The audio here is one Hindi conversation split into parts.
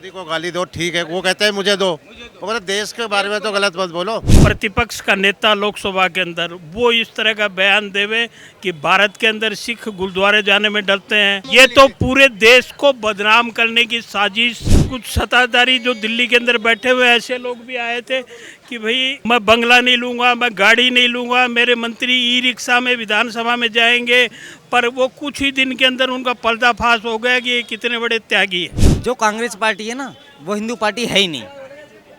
मोदी को गाली दो ठीक है, वो कहते हैं मुझे दो, वो बोले देश के बारे में तो गलत मत बोलो। प्रतिपक्ष का नेता लोकसभा के अंदर वो इस तरह का बयान देवे कि भारत के अंदर सिख गुरुद्वारे जाने में डरते हैं, ये तो पूरे देश को बदनाम करने की साजिश। कुछ सत्ताधारी जो दिल्ली के अंदर बैठे हुए ऐसे लोग भी आए थे कि भाई मैं बंगला नहीं लूंगा, मैं गाड़ी नहीं लूंगा, मेरे मंत्री ई रिक्शा में विधानसभा में जाएंगे, पर वो कुछ ही दिन के अंदर उनका पर्दाफाश हो गया कि ये कितने बड़े त्यागी है। जो कांग्रेस पार्टी है ना वो हिंदू पार्टी है ही नहीं,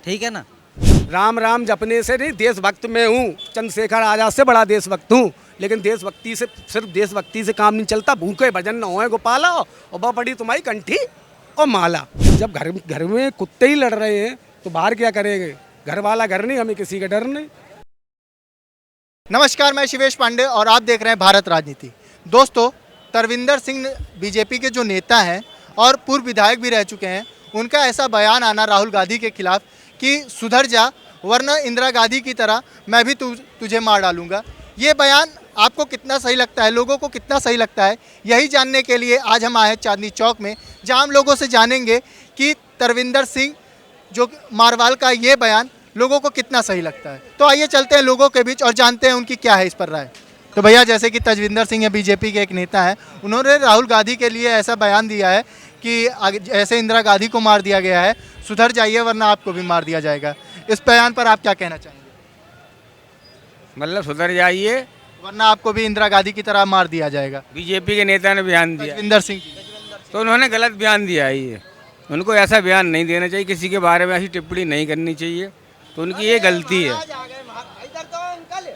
ठीक है ना। राम राम जपने से नहीं, देशभक्त मैं हूँ, चंद्रशेखर आजाद से बड़ा देशभक्त हूँ, लेकिन देशभक्ति से सिर्फ देशभक्ति से काम नहीं चलता। भूखे भजन न होए गोपाला और वह बड़ी तुम्हारी कंठी और माला। जब घर में कुत्ते ही लड़ रहे हैं तो बाहर क्या करेंगे? घर वाला घर नहीं, हमें किसी का डर नहीं। नमस्कार, मैं शिवेश पांडे और आप देख रहे हैं भारत राजनीति। दोस्तों, तरविंदर सिंह बीजेपी के जो नेता हैं और पूर्व विधायक भी रह चुके हैं, उनका ऐसा बयान आना राहुल गांधी के खिलाफ कि सुधर जा वरना इंदिरा गांधी की तरह मैं भी तुझे मार डालूंगा। ये बयान आपको कितना सही लगता है, लोगों को कितना सही लगता है, यही जानने के लिए आज हम आए हैं चांदनी चौक में, जहां हम लोगों से जानेंगे कि तरविंदर सिंह जो मारवाल का ये बयान लोगों को कितना सही लगता है। तो आइए चलते हैं लोगों के बीच और जानते हैं उनकी क्या है इस पर राय। तो भैया, जैसे कि तजविंदर सिंह बीजेपी के एक नेता हैं, उन्होंने राहुल गांधी के लिए ऐसा बयान दिया है कि ऐसे इंदिरा गांधी को मार दिया गया है, सुधर जाइए वरना आपको भी मार दिया जाएगा। इस बयान पर आप क्या कहना चाहेंगे? मतलब सुधर जाइए वरना आपको भी इंदिरा गांधी की तरह मार दिया जाएगा। बीजेपी के नेता ने बयान दिया तजविंदर सिंह तो उन्होंने गलत बयान दिया है। ये उनको ऐसा बयान नहीं देना चाहिए, किसी के बारे में ऐसी टिप्पणी नहीं करनी चाहिए, तो उनकी ये गलती है।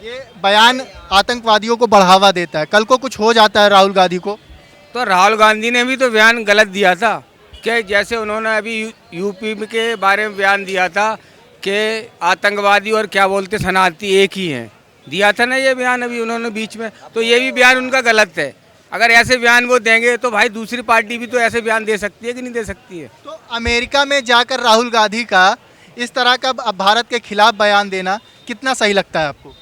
ये बयान आतंकवादियों को बढ़ावा देता है, कल को कुछ हो जाता है राहुल गांधी को। तो राहुल गांधी ने भी तो बयान गलत दिया था कि जैसे उन्होंने अभी यूपी के बारे में बयान दिया था कि आतंकवादी और क्या बोलते शरणार्थी एक ही हैं, दिया था ना ये बयान अभी उन्होंने बीच में, तो ये भी बयान उनका गलत है। अगर ऐसे बयान वो देंगे तो भाई दूसरी पार्टी भी तो ऐसे बयान दे सकती है कि नहीं दे सकती है। तो अमेरिका में जाकर राहुल गांधी का इस तरह का भारत के खिलाफ बयान देना कितना सही लगता है आपको?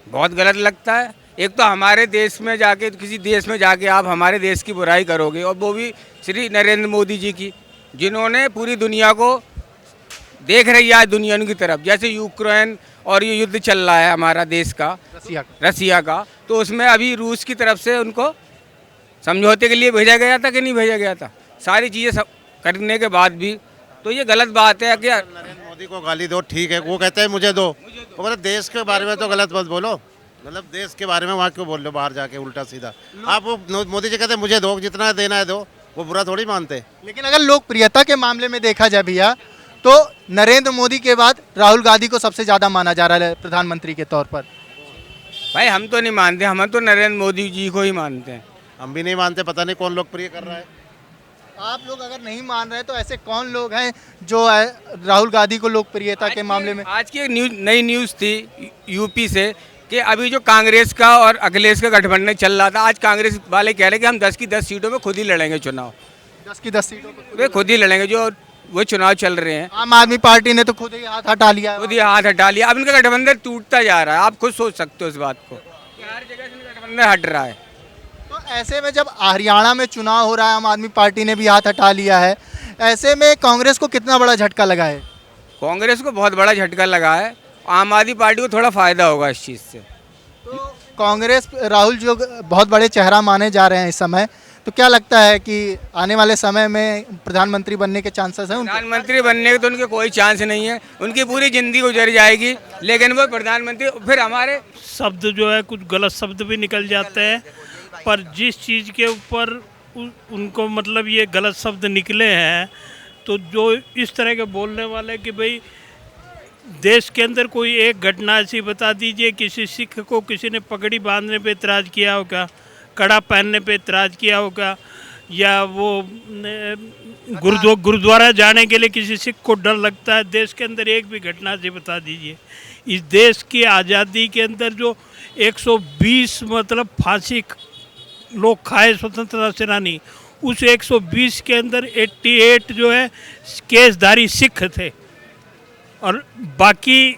बहुत गलत लगता है। एक तो हमारे देश में जाके, किसी देश में जाके आप हमारे देश की बुराई करोगे, और वो भी श्री नरेंद्र मोदी जी की, जिन्होंने पूरी दुनिया को देख रही है दुनिया की तरफ। जैसे यूक्रेन और ये युद्ध चल रहा है हमारा देश का, रसिया का, तो उसमें अभी रूस की तरफ से उनको समझौते के लिए भेजा गया था कि नहीं भेजा गया था? सारी चीज़ें करने के बाद भी तो ये गलत बात है कि नरेंद्र मोदी को गाली दो ठीक है, वो कहते हैं मुझे दो, वो बोले देश के बारे में तो गलत मत बोलो। मतलब देश के बारे में वहाँ क्यों बोल लो बाहर जाके उल्टा सीधा? आप वो मोदी जी कहते हैं मुझे दो, जितना देना है दो, वो बुरा थोड़ी मानते। लेकिन अगर लोकप्रियता के मामले में देखा जाए भैया, तो नरेंद्र मोदी के बाद राहुल गांधी को सबसे ज़्यादा माना जा रहा है प्रधानमंत्री के तौर पर। भाई हम तो नहीं मानते, हम तो नरेंद्र मोदी जी को ही मानते हैं। हम भी नहीं मानते, पता नहीं कौन लोकप्रिय कर रहा है। आप लोग अगर नहीं मान रहे तो ऐसे कौन लोग हैं जो राहुल गांधी को लोकप्रियता के मामले में? आज की एक नई न्यूज़ थी यूपी से कि अभी जो कांग्रेस का और अखिलेश का गठबंधन चल रहा था, आज कांग्रेस वाले कह रहे हैं कि हम 10 की 10 सीटों में खुद ही लड़ेंगे चुनाव। 10 की 10 सीटों पर वे खुद ही लड़ेंगे, जो वो चुनाव चल रहे हैं। आम आदमी पार्टी ने तो खुद ही हाथ हटा लिया, खुद ही हाथ हटा लिया। अब इनका गठबंधन टूटता जा रहा है, आप खुद सोच सकते हो इस बात को, हर जगह से गठबंधन हट रहा है। तो ऐसे में जब हरियाणा में चुनाव हो रहा है, आम आदमी पार्टी ने भी हाथ हटा लिया है, ऐसे में कांग्रेस को कितना बड़ा झटका लगा है? कांग्रेस को बहुत बड़ा झटका लगा है, आम आदमी पार्टी को थोड़ा फायदा होगा इस चीज़ से। तो कांग्रेस, राहुल जो बहुत बड़े चेहरा माने जा रहे हैं इस समय, तो क्या लगता है कि आने वाले समय में प्रधानमंत्री बनने के चांसेस हैं? प्रधानमंत्री बनने के तो उनके कोई चांस नहीं है, उनकी पूरी जिंदगी गुजर जाएगी, लेकिन वो प्रधानमंत्री फिर हमारे शब्द जो है कुछ गलत शब्द भी निकल जाते हैं, पर जिस चीज़ के ऊपर उनको मतलब ये गलत शब्द निकले हैं, तो जो इस तरह के बोलने वाले कि भाई देश के अंदर कोई एक घटना ऐसी बता दीजिए, किसी सिख को किसी ने पगड़ी बांधने पे इतराज़ किया होगा, कड़ा पहनने पे इतराज़ किया होगा, या वो गुरुद्वारा जाने के लिए किसी सिख को डर लगता है। देश के अंदर एक भी घटना से बता दीजिए। इस देश की आज़ादी के अंदर जो 120 मतलब फांसी लोग खाए स्वतंत्रता सेनानी, उस 120 के अंदर 88 जो है केसधारी सिख थे, और बाकी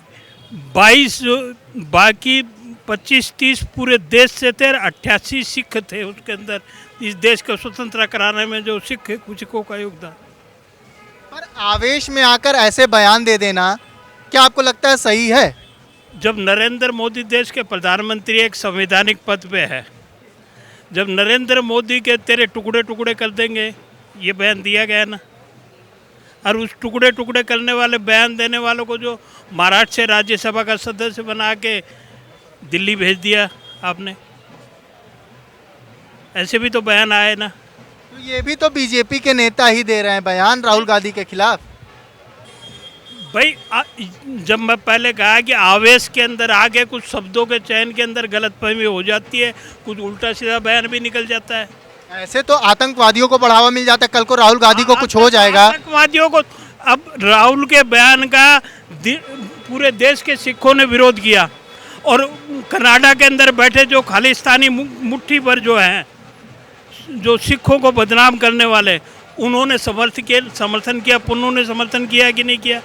25-30 पूरे देश से थे, 88 सिख थे उसके अंदर। इस देश को स्वतंत्र कराने में जो सिखों का योगदान। पर आवेश में आकर ऐसे बयान दे देना क्या आपको लगता है सही है? जब नरेंद्र मोदी देश के प्रधानमंत्री एक संवैधानिक पद पे है, जब नरेंद्र मोदी के तेरे टुकड़े टुकड़े कर देंगे, ये बयान दिया गया ना। और उस टुकड़े टुकड़े करने वाले बयान देने वालों को जो महाराष्ट्र से राज्यसभा का सदस्य बना के दिल्ली भेज दिया आपने, ऐसे भी तो बयान आए ना। तो ये भी तो बीजेपी के नेता ही दे रहे हैं बयान राहुल गांधी के खिलाफ। भाई जब मैं पहले कहा कि आवेश के अंदर आगे कुछ शब्दों के चयन के अंदर गलतफहमी हो जाती है, कुछ उल्टा सीधा बयान भी निकल जाता है। ऐसे तो आतंकवादियों को बढ़ावा मिल जाता है, कल को राहुल गांधी को कुछ हो जाएगा। आतंकवादियों को अब राहुल के बयान का पूरे देश के सिखों ने विरोध किया, और कनाडा के अंदर बैठे जो खालिस्तानी मुट्ठी भर जो हैं, जो सिखों को बदनाम करने वाले, उन्होंने समर्थन किया। पुन्नू ने समर्थन किया कि नहीं किया?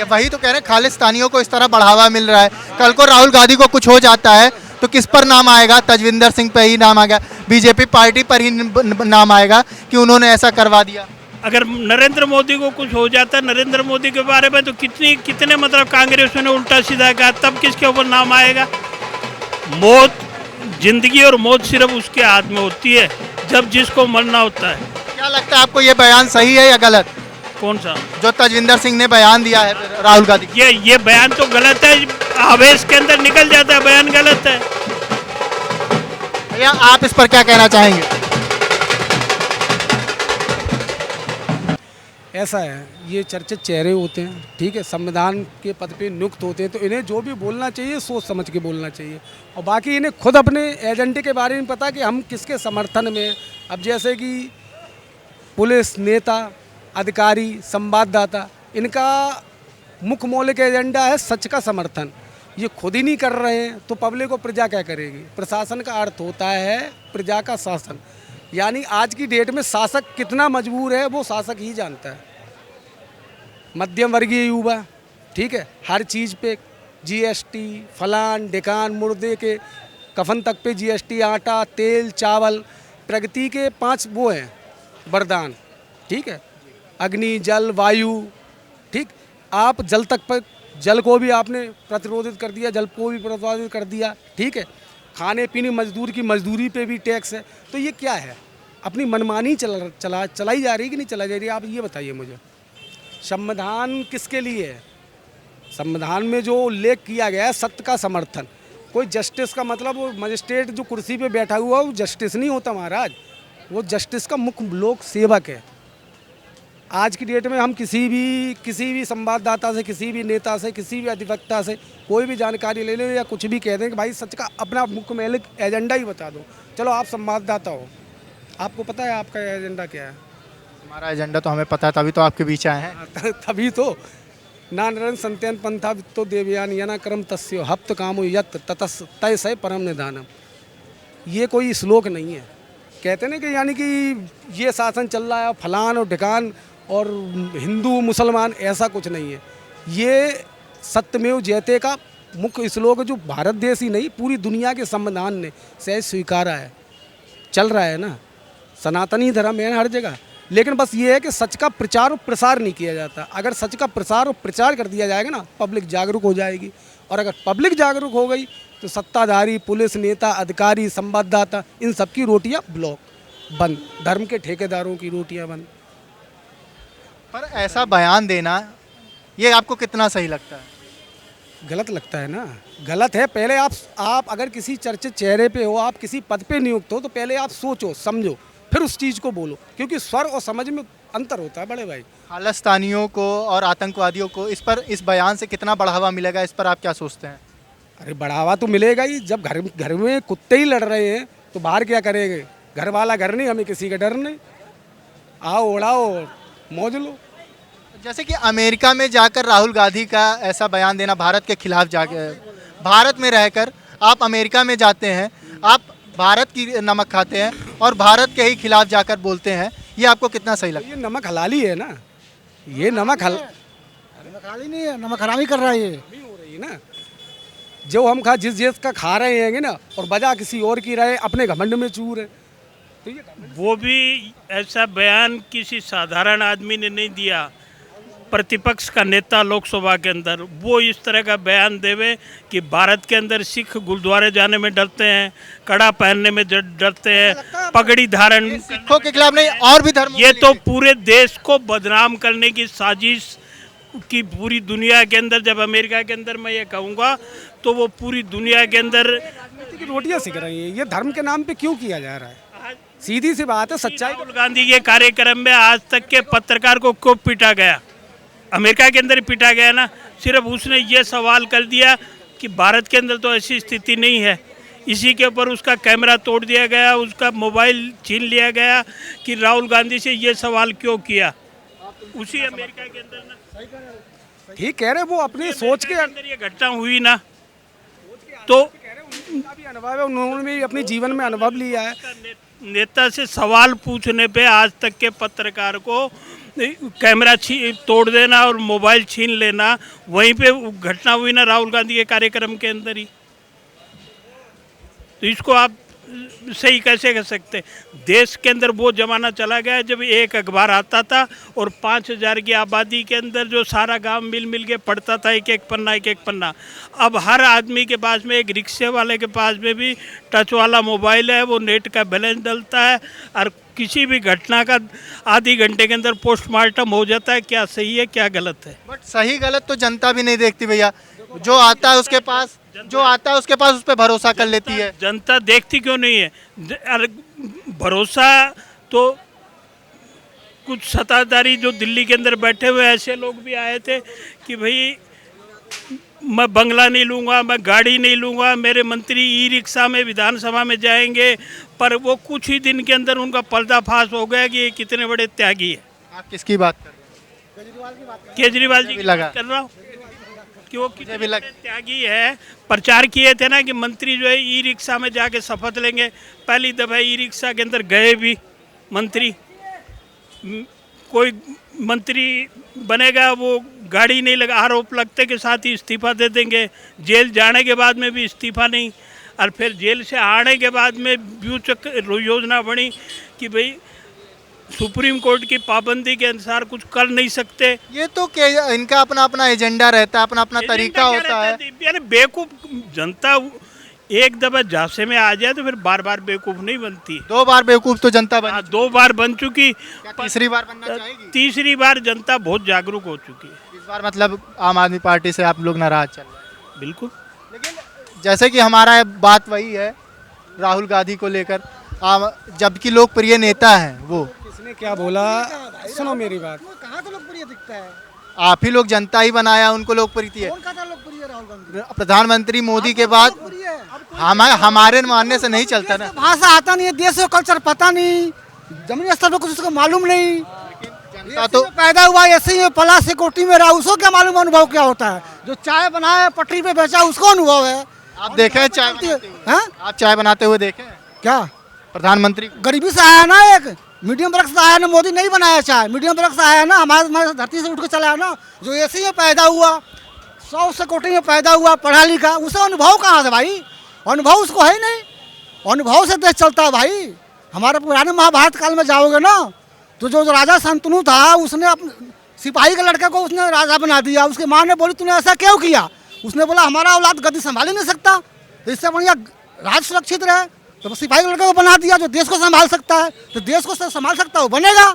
वही तो कह रहे हैं, खालिस्तानियों को इस तरह बढ़ावा मिल रहा है। कल को राहुल गांधी को कुछ हो जाता है तो किस पर नाम आएगा? तजविंदर सिंह पे ही नाम आएगा, बीजेपी पार्टी पर ही नाम आएगा कि उन्होंने ऐसा करवा दिया। अगर नरेंद्र मोदी को कुछ हो जाता है नरेंद्र मोदी के बारे में, तो कितने मतलब कांग्रेस ने उल्टा सीधा कहा, तब किसके ऊपर नाम आएगा? मौत, जिंदगी और मौत सिर्फ उसके हाथ में होती है जब जिसको मरना होता है। क्या लगता है आपको, ये बयान सही है या गलत? कौन सा? जो तजविंदर सिंह ने बयान दिया है राहुल गांधी? ये बयान तो गलत है, आवेश के अंदर निकल जाता है, बयान गलत है। भैया आप इस पर क्या कहना चाहेंगे? ऐसा है, ये चर्चित चेहरे होते हैं, ठीक है, संविधान के पद पे नियुक्त होते हैं, तो इन्हें जो भी बोलना चाहिए सोच समझ के बोलना चाहिए। और बाकी इन्हें खुद अपने एजेंडे के बारे में पता कि हम किसके समर्थन में। अब जैसे कि पुलिस, नेता, अधिकारी, संवाददाता, इनका मुख्य मौलिक एजेंडा है सच का समर्थन। ये खुद ही नहीं कर रहे हैं तो पब्लिक और प्रजा क्या करेगी? प्रशासन का अर्थ होता है प्रजा का शासन, यानी आज की डेट में शासक कितना मजबूर है वो शासक ही जानता है। मध्यम वर्गीय युवा, ठीक है, हर चीज़ पे जीएसटी, फलान ढिकान, मुर्दे के कफन तक पे जीएसटी, आटा, तेल, चावल, प्रगति के 5 वो हैं वरदान, ठीक है, अग्नि, जल, वायु, ठीक। आप जल तक पर, जल को भी आपने प्रतिरोधित कर दिया, जल को भी प्रतिरोधित कर दिया, ठीक है। खाने पीने मजदूर की मजदूरी पे भी टैक्स है। तो ये क्या है? अपनी मनमानी चलाई जा रही है कि नहीं चलाई जा रही है? आप ये बताइए मुझे। संविधान किसके लिए है? संविधान में जो उल्लेख किया गया है सत्य का समर्थन। कोई जस्टिस का मतलब वो मजिस्ट्रेट जो कुर्सी पे बैठा हुआ वो जस्टिस नहीं होता महाराज, वो जस्टिस का मुख्य लोक सेवक है। आज की डेट में हम किसी भी संवाददाता से, किसी भी नेता से, किसी भी अधिवक्ता से कोई भी जानकारी ले लें या कुछ भी कह दें कि भाई सच का अपना मुख्य मौलिक एजेंडा ही बता दो। चलो आप संवाददाता हो, आपको पता है आपका एजेंडा क्या है? हमारा एजेंडा तो हमें पता है, तभी तो आपके बीच आए हैं। तभी तो नानरन संत्यन पंथा वित्तो देवयान यना क्रम तस्यो हप्त कामो यत ततस तय से परम निधानम। ये कोई श्लोक नहीं है। कहते ना कि यानी कि ये शासन चल रहा है फलान और ढिकान और हिंदू मुसलमान, ऐसा कुछ नहीं है। ये सत्यमेव जयते का मुख्य श्लोक जो भारत देश ही नहीं पूरी दुनिया के संविधान ने सहज स्वीकारा है, चल रहा है ना। सनातनी धर्म है हर जगह, लेकिन बस ये है कि सच का प्रचार और प्रसार नहीं किया जाता। अगर सच का प्रसार और प्रचार कर दिया जाएगा ना, पब्लिक जागरूक हो जाएगी, और अगर पब्लिक जागरूक हो गई तो सत्ताधारी, पुलिस, नेता, अधिकारी, संवाददाता, इन सब की रोटियाँ ब्लॉक बंद, धर्म के ठेकेदारों की रोटियाँ बंद। पर ऐसा बयान देना ये आपको कितना सही लगता है? गलत लगता है ना, गलत है। पहले आप अगर किसी चर्चित चेहरे पे हो, आप किसी पद पे नियुक्त हो, तो पहले आप सोचो, समझो, फिर उस चीज़ को बोलो, क्योंकि स्वर और समझ में अंतर होता है बड़े भाई। खालिस्तानियों को और आतंकवादियों को इस बयान से कितना बढ़ावा मिलेगा, इस पर आप क्या सोचते हैं? अरे बढ़ावा तो मिलेगा ही। जब घर में कुत्ते ही लड़ रहे हैं तो बाहर क्या करेंगे? घर वाला घर नहीं, हमें किसी का डर नहीं। आओ उड़ाओ मौज लो। जैसे कि अमेरिका में जाकर राहुल गांधी का ऐसा बयान देना, भारत के खिलाफ जाकर, भारत में रहकर आप अमेरिका में जाते हैं, आप भारत की नमक खाते हैं और भारत के ही खिलाफ जाकर बोलते हैं, ये आपको कितना सही लगता है? ये नमक हलाली है ना, ये नमक हलाली नहीं है, नमक हरामी कर रहा है। ये नहीं हो रही ना, जो हम जिस का खा रहे हैं ना, और वजह किसी और की रहे, अपने घमंड में चूर है। वो भी ऐसा बयान किसी साधारण आदमी ने नहीं दिया। प्रतिपक्ष का नेता लोकसभा के अंदर वो इस तरह का बयान देवे कि भारत के अंदर सिख गुरुद्वारे जाने में डरते हैं, कड़ा पहनने में डरते हैं, पगड़ी धारण सिखों के खिलाफ नहीं और भी धर्म ये तो पूरे देश को बदनाम करने की साजिश की पूरी दुनिया के अंदर, जब अमेरिका के अंदर मैं ये कहूँगा तो वो पूरी दुनिया के अंदर की रोटियां सिक रही है। ये धर्म के नाम पे क्यों किया जा रहा है? सीधी सी बात है, सच्चाई। राहुल गांधी के कार्यक्रम में आज तक के पत्रकार को क्यों पीटा गया? अमेरिका के अंदर पीटा गया ना, सिर्फ उसने ये सवाल कर दिया कि भारत के अंदर तो ऐसी स्थिति नहीं है। इसी के ऊपर उसका कैमरा तोड़ दिया गया, उसका मोबाइल छीन लिया गया कि राहुल गांधी से ये सवाल क्यों किया। उसी अमेरिका के अंदर ना, ठीक कह रहे, वो अपनी सोच के अंदर ये घटना हुई ना, तो उनका भी अनुभव है, उन्होंने भी अपने जीवन में अनुभव लिया है। नेता से सवाल पूछने पे आज तक के पत्रकार को कैमरा तोड़ देना और मोबाइल छीन लेना, वहीं पे घटना हुई ना राहुल गांधी के कार्यक्रम के अंदर ही। तो इसको आप सही कैसे कर सकते? देश के अंदर वो जमाना चला गया जब एक अखबार आता था और 5000 की आबादी के अंदर जो सारा गांव मिल के पढ़ता था एक एक पन्ना। अब हर आदमी के पास में, एक रिक्शे वाले के पास में भी टच वाला मोबाइल है, वो नेट का बैलेंस डलता है और किसी भी घटना का आधी घंटे के अंदर पोस्टमार्टम हो जाता है। क्या सही है क्या गलत है? बट सही गलत तो जनता भी नहीं देखती भैया। जो आता है उसके पास उस पर भरोसा कर लेती है। जनता देखती क्यों नहीं है? भरोसा तो कुछ सत्ताधारी जो दिल्ली के अंदर बैठे हुए ऐसे लोग भी आए थे कि भाई मैं बंगला नहीं लूँगा, मैं गाड़ी नहीं लूँगा, मेरे मंत्री ई रिक्शा में विधानसभा में जाएंगे, पर वो कुछ ही दिन के अंदर उनका पर्दाफाश हो गया कि ये कितने बड़े त्यागी है। आप किसकी बात कर रहे हैं? केजरीवाल जी की बात कर रहा हूँ कि वो कितने बड़े त्यागी है। प्रचार किए थे ना कि मंत्री जो है ई रिक्शा में जाके शपथ लेंगे। पहली दफ़ा ई रिक्शा के अंदर गए भी मंत्री, कोई मंत्री बनेगा वो गाड़ी नहीं लगा, आरोप लगते के साथ ही इस्तीफा दे देंगे। जेल जाने के बाद में भी इस्तीफा नहीं, और फिर जेल से आने के बाद में योजना बनी कि भाई सुप्रीम कोर्ट की पाबंदी के अनुसार कुछ कर नहीं सकते। ये तो इनका अपना अपना एजेंडा रहता है, अपना अपना तरीका होता है। यानी बेवकूफ जनता एक दफा झांसे में आ जाए तो फिर बार बार बेवकूफ नहीं बनती। 2 बार बेवकूफ तो जनता बनी। 2 बार बन चुकी, तीसरी बार बनना चाहेगी? तीसरी बार जनता बहुत जागरूक हो चुकी है। इस बार मतलब आम आदमी पार्टी से आप लोग नाराज चल रहे हैं? बिल्कुल। लेकिन जैसे कि हमारा बात वही है राहुल गांधी को लेकर, जबकि लोकप्रिय नेता हैं वो। किसने क्या बोला? सुनो मेरी बात। कहाँ तो लोकप्रिय दिखता है? आप ही लोग, जनता ही बनाया उनको लोकप्रिय। कौन कहा था लोकप्रिय राहुल गांधी? प्रधानमंत्री मोदी के बाद हमारे मानने से नहीं चलता ना। भाषा आता नहीं है, देश का कल्चर पता नहीं, जमीनी स्तर पर कुछ उसको मालूम नहीं। जनता तो पैदा हुआ ऐसे ही पला सिक्योरिटी में रहा, उसको क्या मालूम अनुभव क्या होता है? जो चाय बनाया पटरी पे बेचा उसको अनुभव है। आप देखे चाय बनाते हुए? हाँ? आप चाय बनाते हुए देखे क्या? प्रधानमंत्री गरीबी से आया ना, एक मीडियम वर्ग से आया ना। मोदी नहीं बनाया चाय, मीडियम वर्ग से आया ना, हमारे धरती से उठ के चला है ना। जो ऐसे ही पैदा हुआ, 100 सिक्योरिटी में पैदा हुआ, पढ़ा लिखा, उसे अनुभव कहाँ से भाई? अनुभव उसको है ही नहीं। अनुभव से देश चलता है भाई। हमारे पुराने महाभारत काल में जाओगे ना तो जो राजा शांतनु था उसने अपने सिपाही के लड़के को उसने राजा बना दिया। उसकी माँ ने बोली तूने ऐसा क्यों किया? उसने बोला हमारा औलाद गद्दी संभाल ही नहीं सकता, तो इससे बढ़िया राज सुरक्षित रहे, तो सिपाही लड़के को बना दिया जो देश को संभाल सकता है। तो देश को संभाल सकता है वो बनेगा।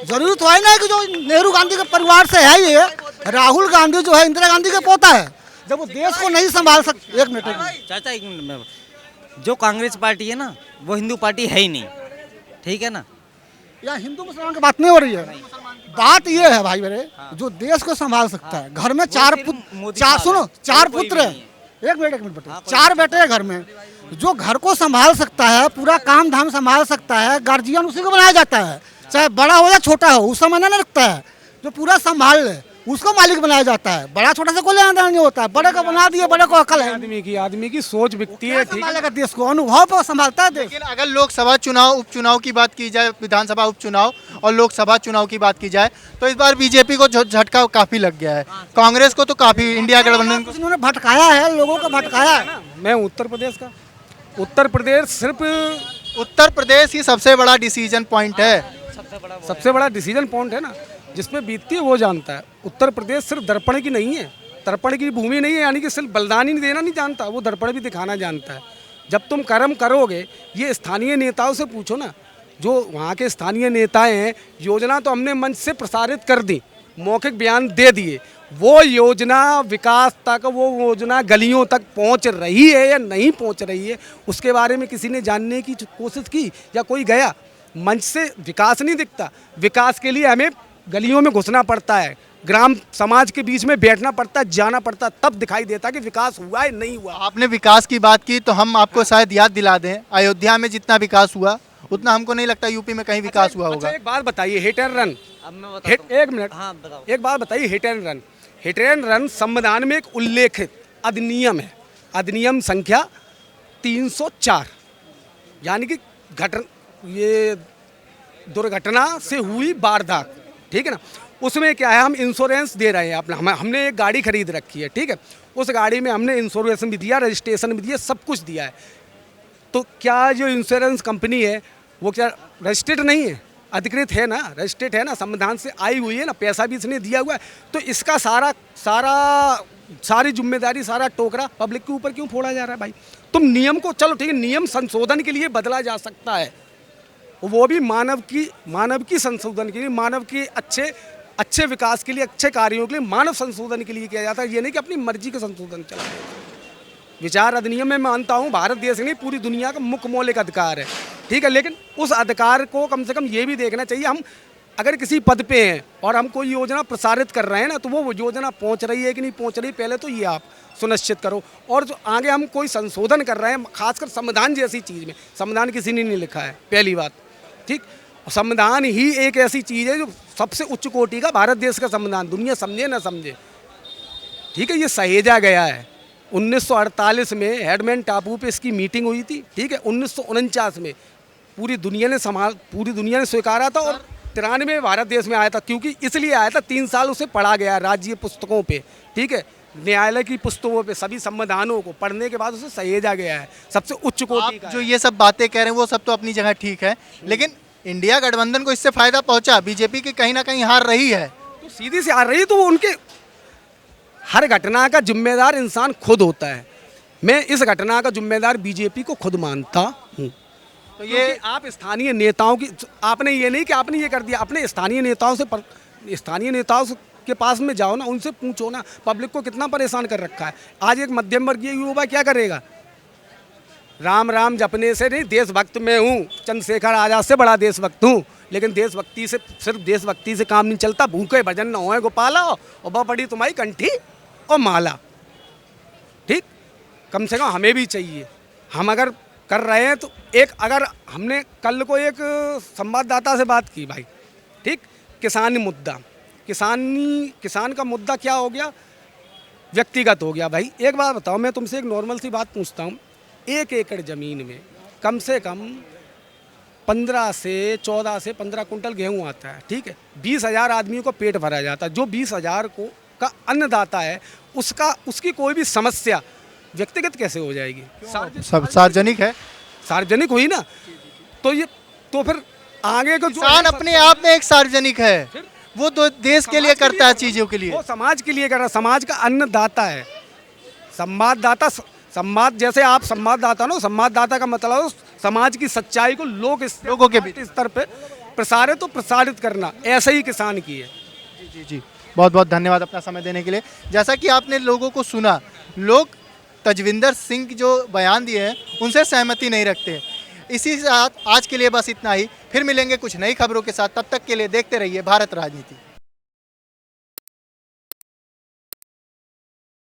जरूरी तो है ना कि जो नेहरू गांधी के परिवार से है ये राहुल गांधी जो है इंदिरा गांधी के पोता है, जब वो देश को नहीं संभाल सकते। एक मिनट चाचा, एक मिनट में, जो कांग्रेस पार्टी है ना वो हिंदू पार्टी है ही नहीं, ठीक है ना? या हिंदू मुसलमान की बात नहीं हो रही है। बात ये है भाई मेरे, जो देश को संभाल सकता है। घर में चार पुत्र है। एक मिनट बेटे, 4 बेटे हैं घर में। जो घर को संभाल सकता है, पूरा काम धाम संभाल सकता है, गार्जियन उसी को बनाया जाता है, चाहे बड़ा हो या छोटा हो, उस समय नहीं रखता है। जो पूरा संभाल ले उसको मालिक बनाया जाता है। बड़ा छोटा से कोई लेना देना नहीं होता है। बड़े को बना दिए, बड़े को अकल है। आदमी की सोच बिकती है, ठीक संभालेगा देश को, अनुभव पर संभालता है देश। लेकिन अगर लोकसभा चुनाव, उपचुनाव की बात की जाए, विधानसभा उपचुनाव और लोकसभा चुनाव की बात की जाए, तो इस बार बीजेपी को झटका काफी लग गया है। कांग्रेस को तो काफी, इंडिया गठबंधन को उन्होंने भटकाया है, लोगों को भटकाया है। मैं उत्तर प्रदेश का, उत्तर प्रदेश सिर्फ उत्तर प्रदेश ही सबसे बड़ा डिसीजन पॉइंट है। सबसे बड़ा डिसीजन पॉइंट है ना, जिसमें बीतती है वो जानता है। उत्तर प्रदेश सिर्फ दर्पण की नहीं है, दर्पण की भूमि नहीं है, यानी कि सिर्फ बलिदान ही देना नहीं जानता, वो दर्पण भी दिखाना जानता है। जब तुम कर्म करोगे, ये स्थानीय नेताओं से पूछो ना, जो वहाँ के स्थानीय नेता हैं, योजना तो हमने मंच से प्रसारित कर दी, मौखिक बयान दे दिए, वो योजना विकास तक, वो योजना गलियों तक पहुँच रही है या नहीं पहुँच रही है, उसके बारे में किसी ने जानने की कोशिश की या कोई गया? मंच से विकास नहीं दिखता। विकास के लिए हमें गलियों में घुसना पड़ता है, ग्राम समाज के बीच में बैठना पड़ता है, जाना पड़ता है, तब दिखाई देता है कि विकास हुआ है नहीं हुआ। आपने विकास की बात की तो हम आपको शायद याद दिला दें, अयोध्या में जितना विकास हुआ उतना हमको नहीं लगता यूपी में कहीं विकास हुआ होगा। एक बात बताइए, हिट एंड रन, अब मैं बताता हूँ। एक मिनट, हाँ बताओ। एक बात बताइए, hit and run, hit and run संविधान में एक उल्लेखित अधिनियम है, अधिनियम संख्या 304, यानी कि ये दुर्घटना से हुई वारदात, ठीक है ना, उसमें क्या है, हम इंश्योरेंस दे रहे हैं अपना, हमने एक गाड़ी खरीद रखी है, ठीक है, उस गाड़ी में हमने इंश्योरेंस भी दिया, रजिस्ट्रेशन भी दिया, सब कुछ दिया है, तो क्या जो इंश्योरेंस कंपनी है वो क्या रजिस्टर्ड नहीं है? अधिकृत है ना, रजिस्टर्ड है ना, संविधान से आई हुई है ना, पैसा भी इसने दिया हुआ है, तो इसका सारी जिम्मेदारी, सारा टोकरा पब्लिक के ऊपर क्यों फोड़ा जा रहा है भाई? तुम नियम को, चलो ठीक है, नियम संशोधन के लिए बदला जा सकता है, वो भी मानव की संशोधन के लिए, मानव के अच्छे विकास के लिए, अच्छे कार्यों के लिए, मानव संशोधन के लिए किया जाता है, ये नहीं कि अपनी मर्जी का संशोधन चला। विचार अधिनियम में मानता हूँ भारत देश नहीं, पूरी दुनिया का मुख्य मौलिक अधिकार है, ठीक है, लेकिन उस अधिकार को कम से कम ये भी देखना चाहिए, हम अगर किसी पद पे हैं और हम कोई योजना प्रसारित कर रहे हैं ना, तो वो योजना पहुँच रही है कि नहीं पहुँच रही, पहले तो ये आप सुनिश्चित करो। और जो आगे हम कोई संशोधन कर रहे हैं, खासकर संविधान जैसी चीज़ में, संविधान किसी ने नहीं लिखा है, पहली बात, ठीक, संविधान ही एक ऐसी चीज़ है जो सबसे उच्च कोटि का, भारत देश का संविधान, दुनिया समझे ना समझे, ठीक है, ये सहेजा गया है। 1948 में हेडमैन टापू पे इसकी मीटिंग हुई थी, ठीक है, 1949 में पूरी दुनिया ने स्वीकारा था, और 93 में भारत देश में आया था, क्योंकि इसलिए आया था 3 साल उसे पढ़ा गया राज्य पुस्तकों पे, ठीक है, न्यायालय की पुस्तकों पे, सभी संविधानों को पढ़ने के बाद उसे सहेजा गया है, सबसे उच्च कोटि का। जो ये सब बातें कह रहे हैं वो सब तो अपनी जगह ठीक है, लेकिन इंडिया गठबंधन को इससे फायदा पहुंचा, बीजेपी की कहीं ना कहीं हार रही है, तो सीधी सी हार रही है, तो वो उनके हर घटना का जिम्मेदार इंसान खुद होता है। मैं इस घटना का जिम्मेदार बीजेपी को खुद मानता हूँ। तो ये आप स्थानीय नेताओं की, आपने ये नहीं कि आपने ये कर दिया, अपने स्थानीय नेताओं के पास में जाओ ना, उनसे पूछो ना, पब्लिक को कितना परेशान कर रखा है। आज एक मध्यम वर्गीय युवा क्या करेगा? राम राम जपने से नहीं, देशभक्त मैं हूँ, चंद्रशेखर आज़ाद से बड़ा देशभक्त हूँ, लेकिन देशभक्ति से, सिर्फ देशभक्ति से काम नहीं चलता, भूखे भजन न होए गोपाला, और बा पड़ी तुम्हारी कंठी और माला, ठीक, कम से कम हमें भी चाहिए। हम अगर कर रहे हैं तो एक, अगर हमने कल को एक संवाददाता से बात की भाई, ठीक, किसानी मुद्दा, किसान का मुद्दा क्या हो गया, व्यक्तिगत हो गया। भाई एक बात बताओ, मैं तुमसे एक नॉर्मल सी बात पूछता हूँ, 1 एकड़ ज़मीन में कम से कम 14 से 15 कुंटल गेहूँ आता है, ठीक है, 20,000 आदमियों को पेट भरा जाता है, जो 20,000 का अन्नदाता है, उसकी कोई भी समस्या व्यक्तिगत कैसे हो जाएगी? सब सार्वजनिक है, सार्वजनिक हुई ना, तो फिर आगे को किसान अपने आप में एक सार्वजनिक है, वो तो देश के लिए करता है, चीजों के लिए, वो समाज के लिए कर रहा है, समाज का अन्नदाता है, संवाद जैसे आप संवाददाता ना, संवाददाता का मतलब समाज की सच्चाई को लोगों के बीच स्तर पे प्रसारित करना, ऐसे ही किसान की है। जी जी, बहुत बहुत धन्यवाद अपना समय देने के लिए। जैसा कि आपने लोगों को सुना, लोग तजविंदर सिंह जो बयान दिए हैं उनसे सहमति नहीं रखते। इसी साथ आज के लिए बस इतना ही, फिर मिलेंगे कुछ नई खबरों के साथ, तब तक के लिए देखते रहिए भारत राजनीति।